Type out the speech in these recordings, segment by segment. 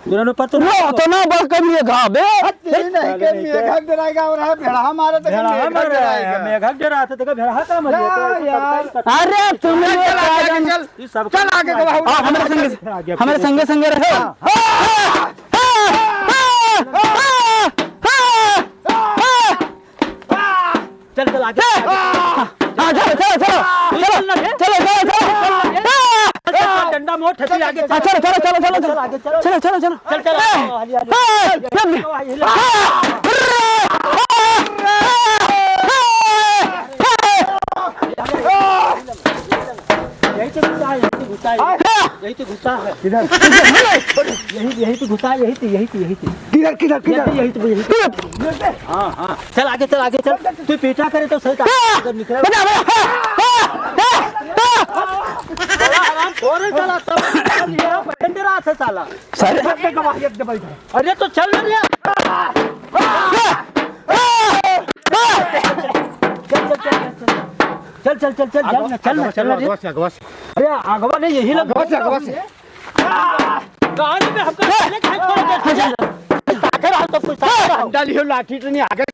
दोनों पर तो ना बस कभी घा बे नहीं के मेघक डराएगा और है भेड़ा हमारे तो मेघक डराएगा। मेघक डरा था तो भेड़ा का मर गया। अरे तुम चल आगे हमारे संगे संगे रहे। चल चल आगे चलो चलो चलो चलो डंडा मोड़ ठसी आगे चलो चलो चलो चलो चलो आगे चलो चलो चलो चलो चल चल यही तो घुसा है यही तो घुसा है किधर यही तो घुसा यही थी किधर किधर किधर यही तो हाँ चल आगे चल तू पीछा करे तो सही निकले चला साला अरे तो चल चल अरे आगवा नहीं यही लग लाठी तो नहीं आगे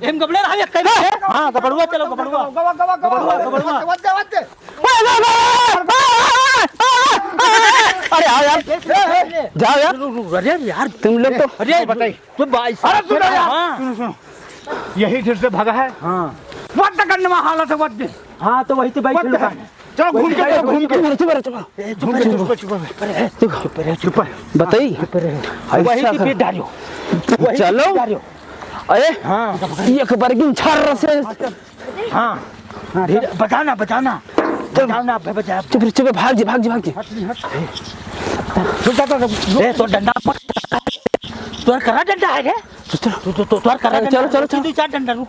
गबड़े हाँ गबड़ुआ चलो गबड़ुआ अरे यार जाओ यार। अरे यार तुम लोग तो अरे बताइए तो सुनो यही फिर से भगा है। हाँ वक्त करने में हालत है वक्त। हाँ तो वही तो बाइक चलो घूम के चुप बताइए वही डालो चलो अरे हाँ एक बरगिन छर से हाँ बचाना चुप चुप भाग जी तो डंडा तोर करा डंडा है रे तो तोर करा चलो दो चार डंडा रुक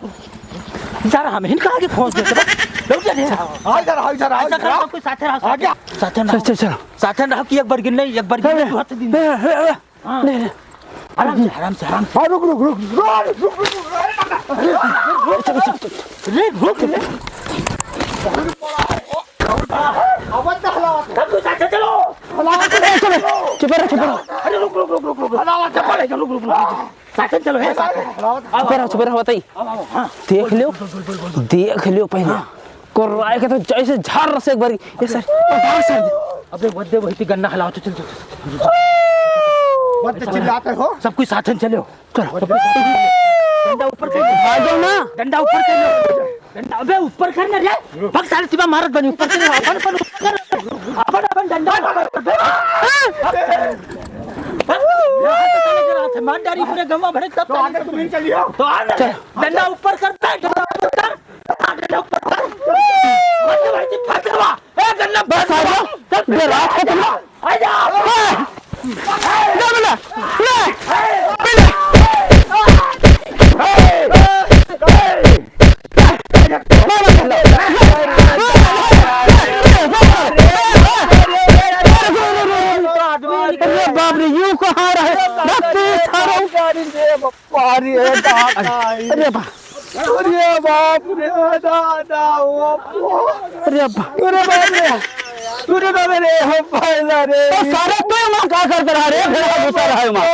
यार हम इनका आगे पहुंच गए लौट जा इधर कोई साथ रहा कि एक बरगिन नहीं एक बरगिन हाथ दिन आराम से रुक चलो चुप रहो चलो है चुप रहो बताइए देख लियो पहले कोराय के तो जैसे झार से एक बार ये सर अबे वद्दे वही गन्ना हलाओ तो चल चिल्लाते हो सब कुछ साथ चलो चलो डंडा ऊपर कर भागो ना डंडा ऊपर कर डंडा अबे ऊपर करना रे भग साले तिबा मारत बनी ऊपर कर अपन डंडा मार डारी पूरे गंवा भड़क तब तो आगे तुम नहीं चलियो तो डंडा ऊपर कर डंडा ऊपर कर भाई फट गवा ए गन्ना बस आ जाओ ये रात है तुम आ जाओ बाप रे यूं कहाँ रहे अरे बाप रे दादा अरे बाप रे हो पाला रे सारा तो वहाँ क्या कर रहा रे भेड़ा घुसा रहा है वहाँ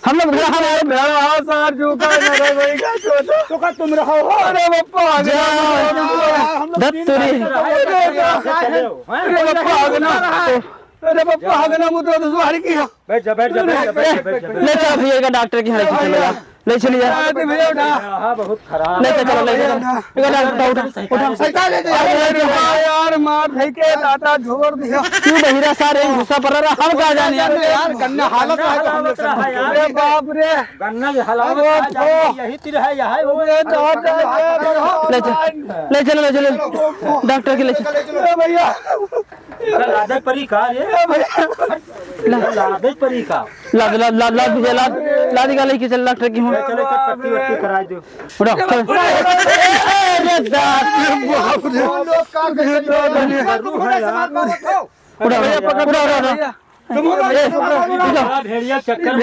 हम लोग भेड़ा हमारे भेड़ा सार झुका न रे भाई का तो का तुम रहो अरे बापा अरे बापा आगना मुद्रा तो सुहारी की हो बैठ जा ले चलो भैया का डॉक्टर की ले चलिए हाँ बहुत खराब ले चलो उठा यार मार भाई के दाता झोर दिया क्यों बहिरा सारे गुस्सा पर रहा हम कहाँ जाने यार गन्ना हालत है अरे बाप रे गन्ना हालत यही तीर है यहाँ ले चलो डॉक्टर के ले चलो भैया लादे परी का ये लादे परी का लाद का लेके चल डॉक्टर की हूँ चलो पट्टी वट्टी करा दो उठा भेड़िया चक्कर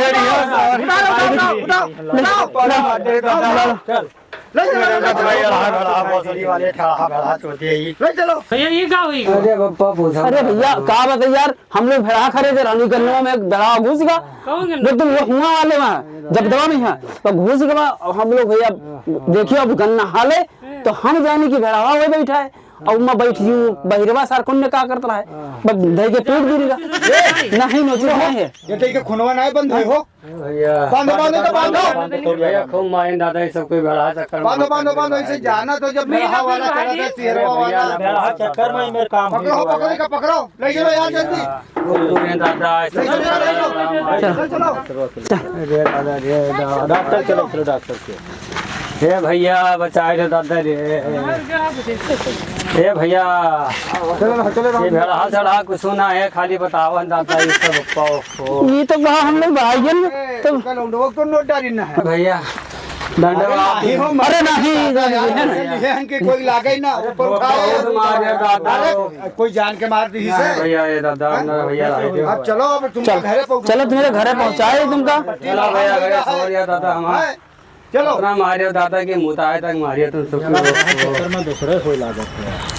ले चलो भैया ये क्या हुई अरे पप्पा पूछा अरे भैया कहा बताइए यार, हम लोग भेड़ा खड़े थे रानी गन्नवा में, एक दड़ा घुस गया एकदम वो हुआ वाले वहाँ जब दवा नहीं है तो घुस गया। हम लोग भैया देखिए अब गन्ना हाले तो हम जाने की भेड़ा वही बैठा है और मैं बैठ यूं बहिरवा सार कौन क्या करता है बस दही के पेट गिर गया नहीं नोचलो नहीं है ये ठीक है खुनवा नहीं बंद है हो भैया बांधो बांधो तो बांधो भैया खूब माइन दादा ये सब कोई बड़ा चक्कर बांधो बांधो बांधो ऐसे जाना तो जब मेरा वाला चला था शेरवा वाला चक्कर में मेरे काम पकड़ो पकड़ो का पकड़ो ले चलो यार जल्दी दादा चलो चलो डॉक्टर चलो चलो डॉक्टर के हे भैया बचाए रे दादा रे हे भैया चलो ये भेड़ा चढ़ा कुछ सुना है खाली बताओ दादा ये सब पाओ ये तो कहा हम लोग भाई तो कल उनको तो नोट डाली ना है भैया दंडवाद अरे नहीं ये इनके कोई लागे ही ना ऊपर बहुत मारे दादा अरे कोई जान के मार दी से भैया ये दादा भैया अब चलो अब तुम घरे पहुंचो चलो तुम्हारे घरे पहुंचाए तुमका चलो भैया भैया सॉरी दादा हमारा चलो इतना मारियो दादा के मुँह आए तक मारियो तुम सब दूसरे कोई लागत